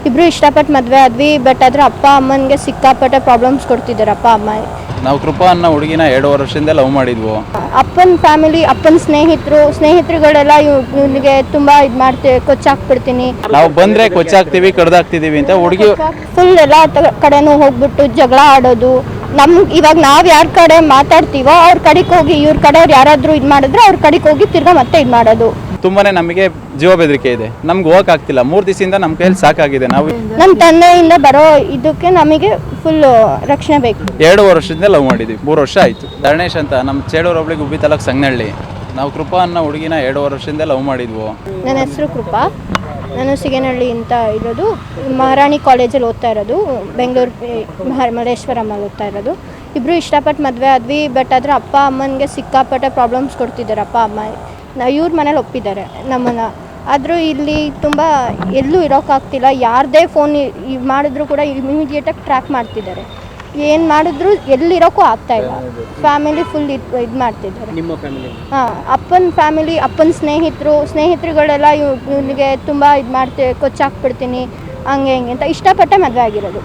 ಇಬ್ರು ಇಷ್ಟಪಟ್ಟು ಮದುವೆ ಆದ್ವಿ. ಬಟ್ ಆದ್ರೆ ಅಪ್ಪ ಅಮ್ಮನಿಗೆ ಸಿಕ್ಕಾಪಟ್ಟೆ ಪ್ರಾಬ್ಲಮ್ಸ್ ಕೊಡ್ತಿದ್ದಾರೆ ಅಪ್ಪ ಅಮ್ಮ. ನಾವು ಕೃಪಾ ಅನ್ನೋ ಹುಡುಗಿನ 2 ವರ್ಷದಿಂದ ಲವ್ ಮಾಡಿದ್ವು. ಅಪ್ಪನ ಫ್ಯಾಮಿಲಿ, ಅಪ್ಪನ ಸ್ನೇಹಿತರುಗಳೆಲ್ಲ ಇವನಿಗೆ ತುಂಬಾ ಇದು ಮಾಡ್ತೀವಿ, ಕೊಚ್ಚಾಕ್ಬಿಡ್ತೀನಿ, ನಾವು ಬಂದ್ರೆ ಕೊಚ್ಚಾಕ್ತಿವಿ, ಕಡ್ದಾಕ್ತಿದೀವಿ ಅಂತ ಹುಡುಗಿ ಫುಲ್ ಎಲ್ಲ ಕಡೆನೂ ಹೋಗ್ಬಿಟ್ಟು ಜಗಳ ಆಡೋದು. ಇವಾಗ ನಾವ್ ಯಾರ ಕಡೆ ಮಾತಾಡ್ತೀವೋ ಅವ್ರ ಕಡೆಗೆ ಹೋಗಿ, ಇವ್ರ ಕಡೆಯವ್ರು ಯಾರಾದ್ರೂ ಇದು ಮಾಡಿದ್ರೆ ಅವ್ರ ಕಡೆಗೆ ಹೋಗಿ ತಿರ್ಗಾ ಮತ್ತೆ ಇದು ಮಾಡೋದು. ತುಂಬಾನೇ ನಮಗೆ ಜೀವ ಬೆದರಿಕೆ ಇದೆ. ನಮ್ಗೆ ಹೋಗಕ್ ಆಗ್ತಿಲ್ಲ. 3 ದಿವಸದಿಂದ ನಮ್ಮ ಕೈಯಲ್ಲಿ ಸಾಕಾಗಿದೆ. ನಾವು ನಮ್ಮ ತಂದೆಯಿಂದ ಬರೋ ಇದಕ್ಕೆ ನಮಗೆ ಫುಲ್ ರಕ್ಷಣೆ ಬೇಕು. 2 ವರ್ಷದಿಂದ ಲವ್ ಮಾಡಿದ್ವಿ. 3 ವರ್ಷ ಆಯ್ತು. ಧರಣೇಶ್ ಅಂತ ನಮ್ಮ ಚೇಳೂರು ಹೋಬಳಿ ಗುಬ್ಬಿ ತಾಲೂಕು ಸಂಗನಹಳ್ಳಿ. ನಾವು ಕೃಪಾ ಅನ್ನೋ ಹುಡುಗಿನ 2 ವರ್ಷದಿಂದ ಲವ್ ಮಾಡಿದ್ವು. ನನ್ನ ಹೆಸರು ಕೃಪಾ. ನಾನು ಸಿಗೇನಹಳ್ಳಿ ಅಂತ ಇರೋದು. ಮಹಾರಾಣಿ ಕಾಲೇಜಲ್ಲಿ ಓದ್ತಾ ಇರೋದು. ಬೆಂಗಳೂರು ಮಲ್ಲೇಶ್ವರಮಲ್ಲಿ ಓದ್ತಾ ಇರೋದು. ಇಬ್ಬರು ಇಷ್ಟಪಟ್ಟು ಮದುವೆ ಆದ್ವಿ. ಬಟ್ ಆದರೆ ಅಪ್ಪ ಅಮ್ಮನಿಗೆ ಸಿಕ್ಕಾಪಟ್ಟೆ ಪ್ರಾಬ್ಲಮ್ಸ್ ಕೊಡ್ತಿದ್ದಾರೆ ಅಪ್ಪ ಅಮ್ಮ. ಇವ್ರ ಮನೇಲಿ ಒಪ್ಪಿದ್ದಾರೆ ನಮ್ಮನ್ನು. ಆದರೂ ಇಲ್ಲಿ ತುಂಬ ಎಲ್ಲೂ ಇರೋಕ್ಕಾಗ್ತಿಲ್ಲ. ಯಾರದೇ ಫೋನ್ ಮಾಡಿದ್ರು ಕೂಡ ಇಮಿಡಿಯೇಟಾಗಿ ಟ್ರ್ಯಾಕ್ ಮಾಡ್ತಿದ್ದಾರೆ. ಏನು ಮಾಡಿದ್ರು ಎಲ್ಲಿರೋಕ್ಕೂ ಆಗ್ತಾಯಿಲ್ಲ. ಫ್ಯಾಮಿಲಿ ಫುಲ್ ಇದು ಮಾಡ್ತಿದ್ದಾರೆ. ಹಾಂ, ಅಪ್ಪನ ಫ್ಯಾಮಿಲಿ, ಅಪ್ಪನ ಸ್ನೇಹಿತರುಗಳೆಲ್ಲ ಇವನಿಗೆ ತುಂಬ ಇದು ಮಾಡ್ತೀವಿ, ಕೊಚ್ಚಾಕ್ಬಿಡ್ತೀನಿ, ಹಂಗೆ ಹಿಂಗೆ ಅಂತ ಇಷ್ಟಪಟ್ಟೆ ಮದುವೆ ಆಗಿರೋದು.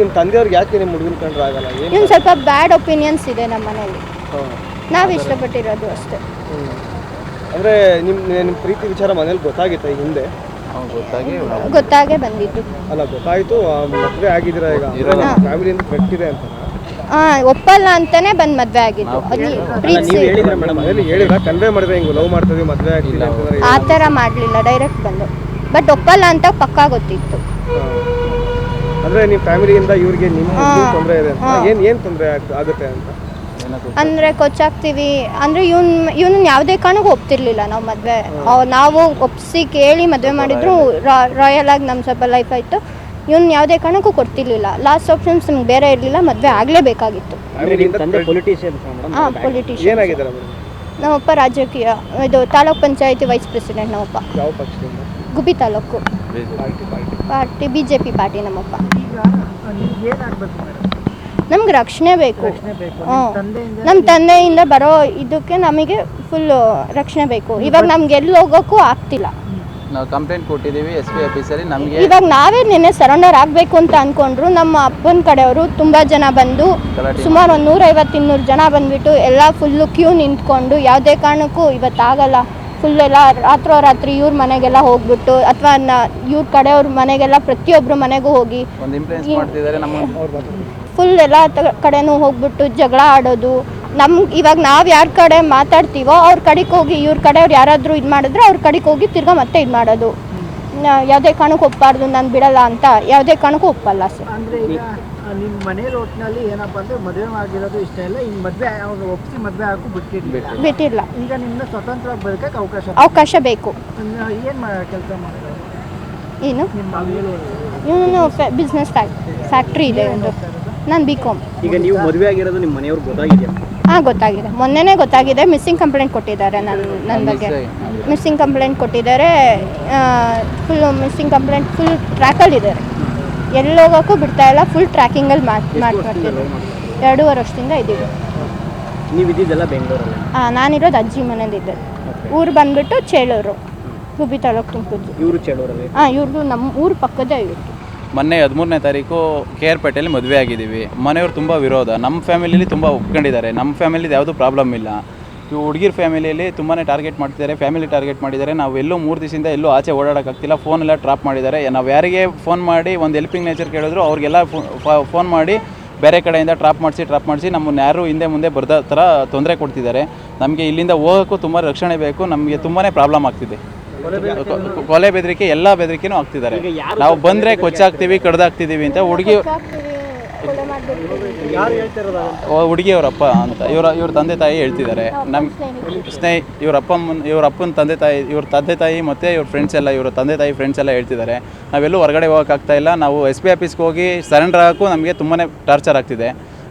ನಿಮ್ಮ ತಂದೆಯವ್ರಿಗೆ ಯಾಕೆ ನಿಮ್ಮ ಹುಡುಗನ ಕಂಡ್ರೆ ಆಗಲ್ಲ? ಇವ್ನು ಸ್ವಲ್ಪ ಬ್ಯಾಡ್ ಒಪಿನಿಯನ್ಸ್ ಇದೆ ನಮ್ಮ ಮನೇಲಿ. ನಾವು ಇಷ್ಟಪಟ್ಟಿರೋದು ಅಷ್ಟೇ. ಅಂದರೆ ನಿಮ್ಮ ಪ್ರೀತಿ ವಿಚಾರ ಮನೇಲಿ ಗೊತ್ತಾಗಿತ್ತ ಹಿಂದೆ? ಗೊತ್ತಾಗೇ ಬಂದಿದ್ದು. ಅಲ್ಲ, ಗೊತ್ತಾಯಿತು, ಮದುವೆ ಆಗಿದ್ದೀರಾ ಈಗ, ಫ್ಯಾಮಿಲಿಯಿಂದ ಕಟ್ಟಿದೆ ಅಂತ? ಒಪ್ಪಲ್ಲ ಅಂತಾನೆ ಬಂದು ಮದುವೆ ಆಗಿದ್ದು. ಮನೇಲಿ ಹೇಳಿದ್ರ ಕನ್ವೆ ಮಾಡಿದ್ರೆ ಹಿಂಗೆ ಲವ್ ಮಾಡ್ತೀವಿ ಮದುವೆ ಆಗ್ತಿಲ್ಲ ಆ ಥರ ಮಾಡಲಿಲ್ಲ, ಡೈರೆಕ್ಟ್ ಬಂದು. ಬಟ್ ಒಪ್ಪಲ್ಲ ಅಂತ ಪಕ್ಕಾ ಗೊತ್ತಿತ್ತು. ಅಂದರೆ ನಿಮ್ಮ ಫ್ಯಾಮಿಲಿಯಿಂದ ಇವ್ರಿಗೆ ನಿಮ್ಮ ತೊಂದರೆ ಇದೆ ಅಂತ? ಏನು ತೊಂದರೆ ಆಗುತ್ತೆ ಅಂತ? ಅಂದರೆ ಕೊಚ್ಚಾಕ್ತೀವಿ ಅಂದರೆ ಇವನು ಯಾವುದೇ ಕಾರಣಕ್ಕೂ ಒಪ್ತಿರ್ಲಿಲ್ಲ. ನಾವು ಮದುವೆ ನಾವು ಒಪ್ಪಿಸಿ ಕೇಳಿ ಮದುವೆ ಮಾಡಿದ್ರು ರಾಯಲ್ ಆಗಿ ನಮ್ಮ ಸ್ವಲ್ಪ ಲೈಫ್ ಆಯಿತು. ಇವನು ಯಾವುದೇ ಕಾರಣಕ್ಕೂ ಕೊಡ್ತಿರ್ಲಿಲ್ಲ. ಲಾಸ್ಟ್ ಆಪ್ಷನ್ಸ್ ನಮ್ಗೆ ಬೇರೆ ಇರಲಿಲ್ಲ, ಮದುವೆ ಆಗಲೇಬೇಕಾಗಿತ್ತು. ಹಾಂ, ಪೊಲಿಟಿಷಿಯನ್. ನಮ್ಮಪ್ಪ ರಾಜಕೀಯ, ಇದು ತಾಲೂಕ್ ಪಂಚಾಯತಿ ವೈಸ್ ಪ್ರೆಸಿಡೆಂಟ್ ನಮ್ಮಪ್ಪ. ಯಾವ ಪಕ್ಷದಿಂದ? ಗುಬ್ಬಿ ತಾಲೂಕು ಪಾರ್ಟಿ, BJP ಪಾರ್ಟಿ ನಮ್ಮಪ್ಪ. ನಮ್ಗೆ ರಕ್ಷಣೆ ಬೇಕು. ನಮ್ಮ ತಂದೆಯಿಂದ ಬರೋ ಇದಕ್ಕೆ ನಮಗೆ ಫುಲ್ ರಕ್ಷಣೆ ಬೇಕು. ಇವಾಗ ನಮ್ಗೆ ಎಲ್ಲಿ ಹೋಗೋಕ್ಕೂ ಆಗ್ತಿಲ್ಲ. ನಾವು ಕಂಪ್ಲೇಂಟ್ ಕೊಟ್ಟಿದ್ದೀವಿ SP ಆಫೀಸಲ್ಲಿ. ನಮಗೆ ಇವಾಗ ನಾವೇ ನಿನ್ನೆ ಸರೆಂಡರ್ ಆಗಬೇಕು ಅಂತ ಅಂದ್ಕೊಂಡ್ರು. ನಮ್ಮ ಅಪ್ಪನ ಕಡೆಯವರು ತುಂಬ ಜನ ಬಂದು, ಸುಮಾರು ಒಂದು 150-200 ಜನ ಬಂದುಬಿಟ್ಟು ಎಲ್ಲ ಫುಲ್ಲು ಕ್ಯೂ ನಿಂತ್ಕೊಂಡು, ಯಾವುದೇ ಕಾರಣಕ್ಕೂ ಇವತ್ತಾಗಲ್ಲ, ಫುಲ್ ಎಲ್ಲ ರಾತ್ರಿ ಇವ್ರ ಮನೆಗೆಲ್ಲ ಹೋಗ್ಬಿಟ್ಟು, ಅಥವಾ ಇವ್ರ ಕಡೆಯವ್ರ ಮನೆಗೆಲ್ಲ ಪ್ರತಿಯೊಬ್ಬರು ಮನೆಗೂ ಹೋಗಿ ಫುಲ್ ಎಲ್ಲ ಕಡೆನೂ ಹೋಗ್ಬಿಟ್ಟು ಜಗಳ ಆಡೋದು. ಇವಾಗ ನಾವು ಯಾರ ಕಡೆ ಮಾತಾಡ್ತೀವೋ ಅವ್ರ ಕಡೆಗೆ ಹೋಗಿ, ಇವ್ರ ಕಡೆಯವ್ರು ಯಾರಾದರೂ ಇದು ಮಾಡಿದ್ರೆ ಅವ್ರ ಕಡೆಗೆ ಹೋಗಿ ತಿರ್ಗಾ ಮತ್ತೆ ಇದು ಮಾಡೋದು. ಯಾವುದೇ ಕಾರಣಕ್ಕೂ ಒಪ್ಪಾರ್ದು, ನಾನು ಬಿಡಲ್ಲ ಅಂತ ಯಾವುದೇ ಕಾರಣಕ್ಕೂ ಒಪ್ಪಲ್ಲ ಸರ್. ಅಂದರೆ ಈಗ ನಿಮ್ಮ ಮನೇಲಿ ಒಟ್ಟಿನಲ್ಲಿ ಏನಪ್ಪ ಅಂದರೆ ಮದುವೆ ಆಗಿರೋದು ಇಷ್ಟ ಇಲ್ಲ, ಇನ್ನು ಮದುವೆ ಅವ್ರು ಒಪ್ಪಿಸಿ ಮದುವೆ ಆಗು ಬಿಟ್ಟಿಲ್ಲ. ಈಗ ನಿಮ್ಮನ್ನ ಸ್ವತಂತ್ರವಾಗಿ ಬದುಕಕ್ಕೆ ಅವಕಾಶ ಬೇಕು. ಏನು ಕೆಲಸ ಮಾಡೋದು? ಏನು ಇವನು ಬಿಸ್ನೆಸ್ ಫ್ಯಾಕ್ಟ್ರಿ ಇದೆ ಒಂದು. ನಾನು BCom. ಈಗ ನೀವು ಮದುವೆ ಆಗಿರೋದು ನಿಮ್ಮ ಮನೆಯವ್ರಿಗೆ ಗೊತ್ತಾಗಿದೆಯಾ? ಹಾಂ, ಗೊತ್ತಾಗಿದೆ. ಮೊನ್ನೆನೇ ಗೊತ್ತಾಗಿದೆ. ಮಿಸ್ಸಿಂಗ್ ಕಂಪ್ಲೇಂಟ್ ಕೊಟ್ಟಿದ್ದಾರೆ ನನ್ನ ಬಗ್ಗೆ. ಮಿಸ್ಸಿಂಗ್ ಕಂಪ್ಲೇಂಟ್ ಕೊಟ್ಟಿದ್ದಾರೆ. ಫುಲ್ ಮಿಸ್ಸಿಂಗ್ ಕಂಪ್ಲೇಂಟ್ ಫುಲ್ ಟ್ರ್ಯಾಕಲ್ಲಿದ್ದಾರೆ. ಎಲ್ಲೋಗೋಕ್ಕೂ ಬಿಡ್ತಾ ಇಲ್ಲ. ಫುಲ್ ಟ್ರ್ಯಾಕಿಂಗಲ್ಲಿ ಮಾಡ್ತಿದ್ದೀವಿ. 2.5 ವರ್ಷದಿಂದ ಇದ್ದೀವಿ. ನೀವು ಇದ್ದಿದ್ದೆಲ್ಲ ಬೆಂಗಳೂರಲ್ಲಿ? ಹಾಂ, ನಾನಿರೋದು ಅಜ್ಜಿ ಮನೇಲಿದ್ದೆ. ಊರು ಬಂದುಬಿಟ್ಟು ಚೇಳೂರು, ಗುಬ್ಬಿ ತಾಲೂಕು, ತುಮಕೂರು. ಇವರು ಚೇಳೂರಲ್ಲಿ? ಹಾಂ, ಇವ್ರದ್ದು ನಮ್ಮ ಊರು ಪಕ್ಕದೇ ಇವ್ರದ್ದು. ಮೊನ್ನೆ 13ನೇ ತಾರೀಕು KR ಪೇಟೆಯಲ್ಲಿ ಮದುವೆ ಆಗಿದ್ದೀವಿ. ಮನೆಯವರು ತುಂಬ ವಿರೋಧ. ನಮ್ಮ ಫ್ಯಾಮಿಲಿಯಲ್ಲಿ ತುಂಬ ಒಪ್ಕೊಂಡಿದ್ದಾರೆ. ನಮ್ಮ ಫ್ಯಾಮಿಲಿದು ಯಾವುದೂ ಪ್ರಾಬ್ಲಮ್ ಇಲ್ಲ. ಇವು ಹುಡುಗಿರ ಫ್ಯಾಮಿಲಿಯಲ್ಲಿ ತುಂಬಾ ಟಾರ್ಗೆಟ್ ಮಾಡ್ತಿದ್ದಾರೆ. ಫ್ಯಾಮಿಲಿ ಟಾರ್ಗೆಟ್ ಮಾಡಿದ್ದಾರೆ. ನಾವು ಎಲ್ಲೂ 3 ದಿವಸದಿಂದ ಎಲ್ಲೂ ಆಚೆ ಓಡಾಡೋಕ್ಕಾಗ್ತಿಲ್ಲ. ಫೋನೆಲ್ಲ ಟ್ರಾಪ್ ಮಾಡಿದ್ದಾರೆ. ನಾವು ಯಾರಿಗೆ ಫೋನ್ ಮಾಡಿ ಒಂದು ಹೆಲ್ಪಿಂಗ್ ನೇಚರ್ ಕೇಳಿದ್ರು ಅವ್ರಿಗೆಲ್ಲ ಫೋನ್ ಮಾಡಿ ಬೇರೆ ಕಡೆಯಿಂದ ಟ್ರಾಪ್ ಮಾಡಿಸಿ ನಮ್ಮನ್ನು ಯಾರು ಹಿಂದೆ ಮುಂದೆ ಬರ್ದ ಥರ ತೊಂದರೆ ಕೊಡ್ತಿದ್ದಾರೆ. ನಮಗೆ ಇಲ್ಲಿಂದ ಹೋಗೋಕ್ಕೂ ತುಂಬ ರಕ್ಷಣೆ ಬೇಕು. ನಮಗೆ ತುಂಬಾ ಪ್ರಾಬ್ಲಮ್ ಆಗ್ತಿದೆ. ಕೊಲೆ ಬೆದರಿಕೆ, ಎಲ್ಲ ಬೆದರಿಕೆನೂ ಆಗ್ತಿದ್ದಾರೆ. ನಾವು ಬಂದರೆ ಕೊಚ್ಚಾಕ್ತೀವಿ, ಕಡ್ದಾಕ್ತಿದ್ದೀವಿ ಅಂತ ಹುಡುಗಿಯವರಪ್ಪ ಅಂತ ಇವ್ರ ತಂದೆ ತಾಯಿ ಹೇಳ್ತಿದ್ದಾರೆ. ನಮ್ಮ ಇವ್ರ ಅಪ್ಪನ ತಂದೆ ತಾಯಿ ಮತ್ತು ಇವ್ರ ಫ್ರೆಂಡ್ಸ್ ಎಲ್ಲ, ಇವ್ರ ತಂದೆ ತಾಯಿ ಫ್ರೆಂಡ್ಸ್ ಎಲ್ಲ ಹೇಳ್ತಿದ್ದಾರೆ. ನಾವೆಲ್ಲೂ ಹೊರಗಡೆ ಹೋಗೋಕ್ಕಾಗ್ತಾ ಇಲ್ಲ. ನಾವು SP ಆಫೀಸ್ಗೆ ಹೋಗಿ ಸರೆಂಡರ್ ಆಗೋಕ್ಕೂ ನಮಗೆ ತುಂಬಾ ಟಾರ್ಚರ್ ಆಗ್ತಿದೆ.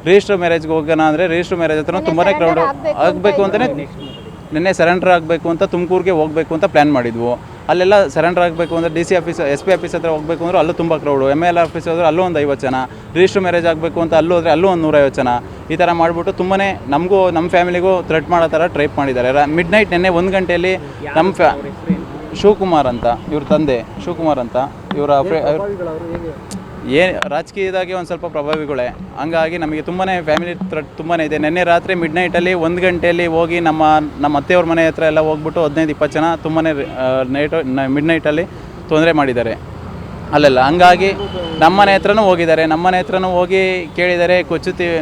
ರಿಜಿಸ್ಟರ್ ಮ್ಯಾರೇಜ್ಗೆ ಹೋಗೋಣ ಅಂದರೆ ರಿಜಿಸ್ಟರ್ ಮ್ಯಾರೇಜ್ ಹತ್ರ ತುಂಬಾ ಕ್ರೌಡ್ ಆಗಬೇಕು ಅಂತಲೇ ನಿನ್ನೆ ಸರೆಂಡರ್ ಆಗಬೇಕು ಅಂತ ತುಮಕೂರಿಗೆ ಹೋಗಬೇಕು ಅಂತ ಪ್ಲ್ಯಾನ್ ಮಾಡಿದ್ವು. ಅಲ್ಲೆಲ್ಲ ಸರೆಂಡರ್ ಆಗಬೇಕು ಅಂದರೆ DC ಆಫೀಸ್, SP ಆಫೀಸ್ ಹತ್ರ ಹೋಗಬೇಕು ಅಂದ್ರೆ ಅಲ್ಲೂ ತುಂಬ ಕ್ರೌಡು. ML ಆಫೀಸ್ ಹೋದ್ರೆ ಅಲ್ಲೂ ಒಂದು 50 ಜನ. ರಿಜಿಸ್ಟರ್ ಮ್ಯಾರೇಜ್ ಆಗಬೇಕು ಅಂತ ಅಲ್ಲೂ ಹೋದರೆ ಅಲ್ಲೂ ಒಂದು 150 ಜನ. ಈ ಥರ ಮಾಡಿಬಿಟ್ಟು ತುಂಬಾ ನಮಗೂ ನಮ್ಮ ಫ್ಯಾಮಿಲಿಗೂ ಥ್ರೆಟ್ ಮಾಡೋ ಥರ ಟ್ರೈಪ್ ಮಾಡಿದ್ದಾರೆ. ಮಿಡ್ ನೈಟ್ ನಿನ್ನೆ 1 ಗಂಟೆಯಲ್ಲಿ ನಮ್ಮ ಶಿವಕುಮಾರ್ ಅಂತ ಇವ್ರ ತಂದೆ ಶಿವಕುಮಾರ್ ಅಂತ ಇವರ ಪ್ರಭಾವಿಗಳವರು ಹೇಗೆ ಏನು ರಾಜಕೀಯದಾಗಿ ಒಂದು ಸ್ವಲ್ಪ ಪ್ರಭಾವಿಗಳೇ. ಹಂಗಾಗಿ ನಮಗೆ ತುಂಬಾ ಫ್ಯಾಮಿಲಿ ಥ್ರೆಟ್ ತುಂಬಾ ಇದೆ. ನಿನ್ನೆ ರಾತ್ರಿ ಮಿಡ್ನೈಟಲ್ಲಿ 1 ಗಂಟೆಯಲ್ಲಿ ಹೋಗಿ ನಮ್ಮ ಅತ್ತೆಯವ್ರ ಮನೆ ಹತ್ರ ಎಲ್ಲ ಹೋಗ್ಬಿಟ್ಟು 15-20 ಜನ ತುಂಬಾ ಮಿಡ್ನೈಟಲ್ಲಿ ತೊಂದರೆ ಮಾಡಿದ್ದಾರೆ ಅಲ್ಲೆಲ್ಲ. ಹಂಗಾಗಿ ನಮ್ಮನೆ ಹತ್ರನೂ ಹೋಗಿದ್ದಾರೆ, ನಮ್ಮನೆ ಹತ್ರನೂ ಹೋಗಿ ಕೇಳಿದ್ದಾರೆ,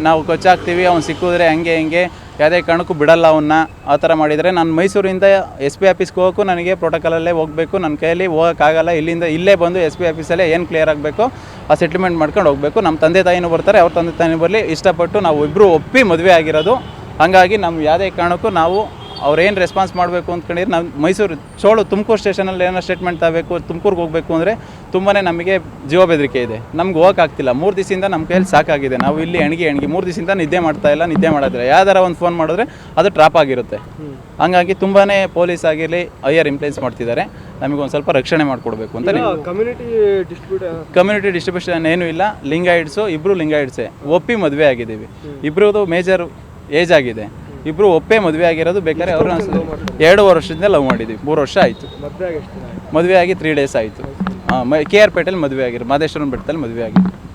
ನಾವು ಕೊಚ್ಚಾಕ್ತೀವಿ, ಅವ್ನು ಸಿಕ್ಕಿದ್ರೆ ಹಂಗೆ ಯಾವುದೇ ಕಾರಣಕ್ಕೂ ಬಿಡಲ್ಲ ಅವನ್ನ, ಆ ಥರ ಮಾಡಿದರೆ. ನಾನು ಮೈಸೂರಿಂದ SP ಆಫೀಸ್ಗೆ ಹೋಗೋಕ್ಕೂ ನನಗೆ ಪ್ರೋಟೋಕಾಲಲ್ಲೇ ಹೋಗಬೇಕು, ನನ್ನ ಕೈಯಲ್ಲಿ ಹೋಗೋಕ್ಕಾಗಲ್ಲ. ಇಲ್ಲೇ ಬಂದು SP ಆಫೀಸಲ್ಲೇ ಏನು ಕ್ಲಿಯರ್ ಆಗಬೇಕು ಆ ಸೆಟ್ಲ್ಮೆಂಟ್ ಮಾಡ್ಕೊಂಡು ಹೋಗಬೇಕು. ನಮ್ಮ ತಂದೆ ತಾಯಿನೂ ಬರ್ತಾರೆ, ಅವ್ರ ತಂದೆ ತಾಯಿನೂ ಬರಲಿ, ಇಷ್ಟಪಟ್ಟು ನಾವು ಇಬ್ಬರು ಒಪ್ಪಿ ಮದುವೆ ಆಗಿರೋದು. ಹಾಗಾಗಿ ನಮ್ಮ ಯಾವುದೇ ಕಾರಣಕ್ಕೂ ನಾವು ಅವ್ರೇನು ರೆಸ್ಪಾನ್ಸ್ ಮಾಡಬೇಕು ಅಂದ್ಕೊಂಡಿದ್ರೆ ನಾವು ತುಮಕೂರು ಸ್ಟೇಷನಲ್ಲಿ ಏನೋ ಸ್ಟೇಟ್ಮೆಂಟ್ ತಗೋಬೇಕು, ತುಮಕೂರಿಗೆ ಹೋಗಬೇಕು ಅಂದರೆ ತುಂಬಾ ನಮಗೆ ಜೀವ ಬೆದರಿಕೆ ಇದೆ. ನಮ್ಗೆ ಹೋಗೋಕ್ಕಾಗ್ತಿಲ್ಲ. 3 ದಿವಸದಿಂದ ನಮ್ಮ ಕೈಯಲ್ಲಿ ಸಾಕಾಗಿದೆ. ನಾವು ಇಲ್ಲಿ ಎಣ್ಗಿ 3 ದಿವಸದಿಂದ ನಿದ್ದೆ ಮಾಡೋದಿಲ್ಲ. ಯಾವ್ದಾರ ಒಂದು ಫೋನ್ ಮಾಡಿದ್ರೆ ಅದು ಟ್ರಾಪ್ ಆಗಿರುತ್ತೆ. ಹಂಗಾಗಿ ತುಂಬಾ ಪೊಲೀಸ್ ಆಗಿರಲಿ ಹೈಯರ್ ಇನ್ಫ್ಲುಯೆನ್ಸ್ ಮಾಡ್ತಿದ್ದಾರೆ. ನಮಗೊಂದು ಸ್ವಲ್ಪ ರಕ್ಷಣೆ ಮಾಡಿಕೊಡ್ಬೇಕು ಅಂತ. ಕಮ್ಯುನಿಟಿ ಡಿಸ್ಟ್ರಿಬ್ಯೂಷನ್ ಏನೂ ಇಲ್ಲ. ಲಿಂಗಾಯಿಟ್ಸು ಇಬ್ಬರು ಲಿಂಗಾಯಿಟ್ಸೇ ಒಪ್ಪಿ ಮದುವೆ ಆಗಿದ್ದೀವಿ. ಇಬ್ಬರದು ಮೇಜರ್ ಏಜ್ ಆಗಿದೆ. ಇಬ್ಬರು ಒಪ್ಪೇ ಮದುವೆ ಆಗಿರೋದು. ಬೇಕಾದ್ರೆ ಅವರು 2 ವರ್ಷದಿಂದ ಲವ್ ಮಾಡಿದ್ದೀವಿ. 3 ವರ್ಷ ಆಯಿತು. ಮದುವೆ ಆಗಿ 3 ಡೇಸ್ ಆಯಿತು. KR ಪೇಟೆಯಲ್ಲಿ ಮದುವೆ ಆಗಿರೋ, ಮಾದೇಶ್ವರನ ಬೆಟ್ಟದಲ್ಲಿ ಮದುವೆ ಆಗಿದೆ.